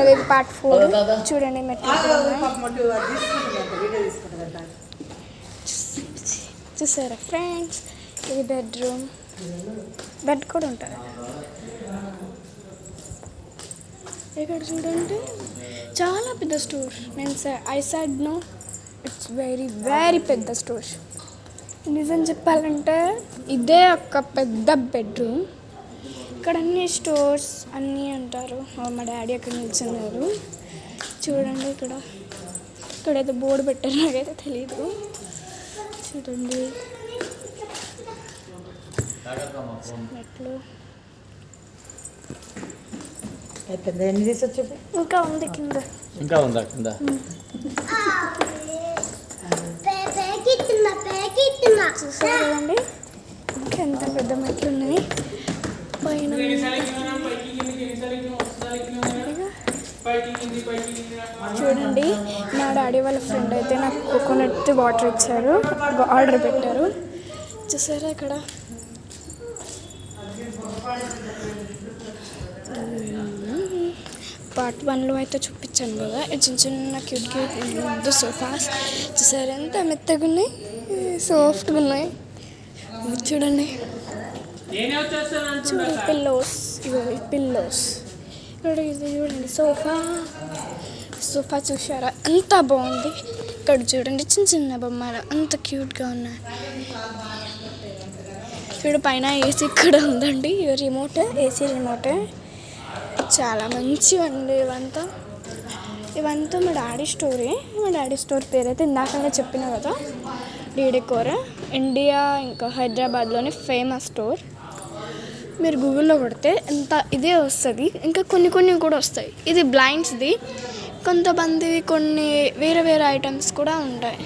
అదే పార్ట్ 4 చూడండి. మెట్లు చూసారా ఫ్రెండ్స్, ఇది బెడ్రూమ్. బెడ్ కూడా ఉంటుంది ఇక్కడ చూడండి. చాలా పెద్ద store. I side no it's very పెద్ద స్టోర్. నిజం చెప్పాలంటే ఇదే ఒక పెద్ద బెడ్రూమ్. ఇక్కడ అన్ని స్టోర్స్ అన్నీ అంటారు. మా డాడీ అక్కడ నిల్చున్నారు చూడండి. ఇక్కడైతే బోర్డు పెట్టారు, నాకైతే తెలీదు. చూడండి మెట్లు. ఇంకా ఉంది కింద. చూసారు కదండి ఎంత పెద్ద మెట్లు ఉన్నాయి పైన. చూడండి మా డాడీ వాళ్ళ ఫ్రెండ్ అయితే నాకు కోకోనట్ వాటర్ ఇచ్చారు, ఆర్డర్ పెట్టారు. చూసారా ఇక్కడ పార్ట్ 1లో అయితే చూపించాను కదా, చిన్న క్యూట్ సోఫాస్. చూసారా ఎంత మెత్తగా ఉన్నాయి, సాఫ్ట్గా ఉన్నాయి. చూడండి పిల్లోస్ ఇక్కడ ఇది చూడండి. సోఫా చూసారా ఎంత బాగుంది. ఇక్కడ చూడండి చిన్న బొమ్మలు అంత క్యూట్గా ఉన్నాయి. చూడు పైన ఏసీ కూడా ఉందండి. ఏసీ రిమోటే చాలా మంచివండి. ఇవంతా మా డాడీ స్టోరీ. మా డాడీ స్టోర్ పేరు అయితే ఇందాకనే చెప్పిన కదా, డీడెకోర్. ఇండియా ఇంకా హైదరాబాద్లోని ఫేమస్ స్టోర్. మీరు గూగుల్లో కొడితే ఇదే వస్తుంది. ఇంకా కొన్ని కూడా వస్తాయి. ఇది బ్లైండ్స్ది. కొంతమంది కొన్ని వేరే ఐటమ్స్ కూడా ఉంటాయి.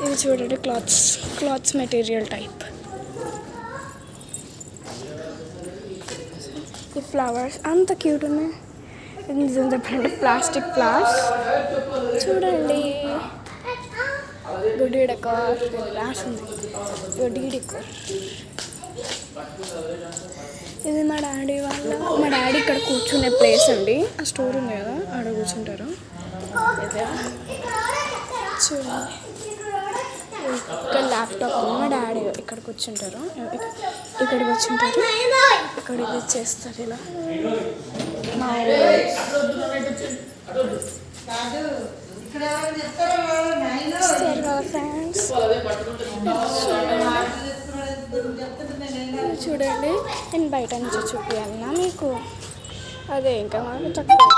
ఇది చూడండి క్లాత్స్ మెటీరియల్ టైప్. ఈ ఫ్లవర్స్ అంత క్యూట్ ఉన్నాయి. నిజం చెప్పండి ప్లాస్టిక్ ఫ్లవర్స్ చూడండి. గుడ్డి డెకోర్ గ్లాస్ ఉంది. గుడ్డి డెకోర్. ఇది మా డాడీ ఇక్కడ కూర్చునే ప్లేస్ అండి. ఆ స్టోర్ ఉంది కదా, ఆడ కూర్చుంటారు. చూడండి ఇక్కడ ల్యాప్టాప్ ఉంది. మా డాడీ ఇక్కడ కూర్చుంటారు. ఇక్కడికి చేస్తారు ఇలా. ఫ్రెండ్స్ చూడండి, నేను బయట నుంచి చూపించాలన్నా మీకు. అదే ఇంకా మాకు తక్కువ.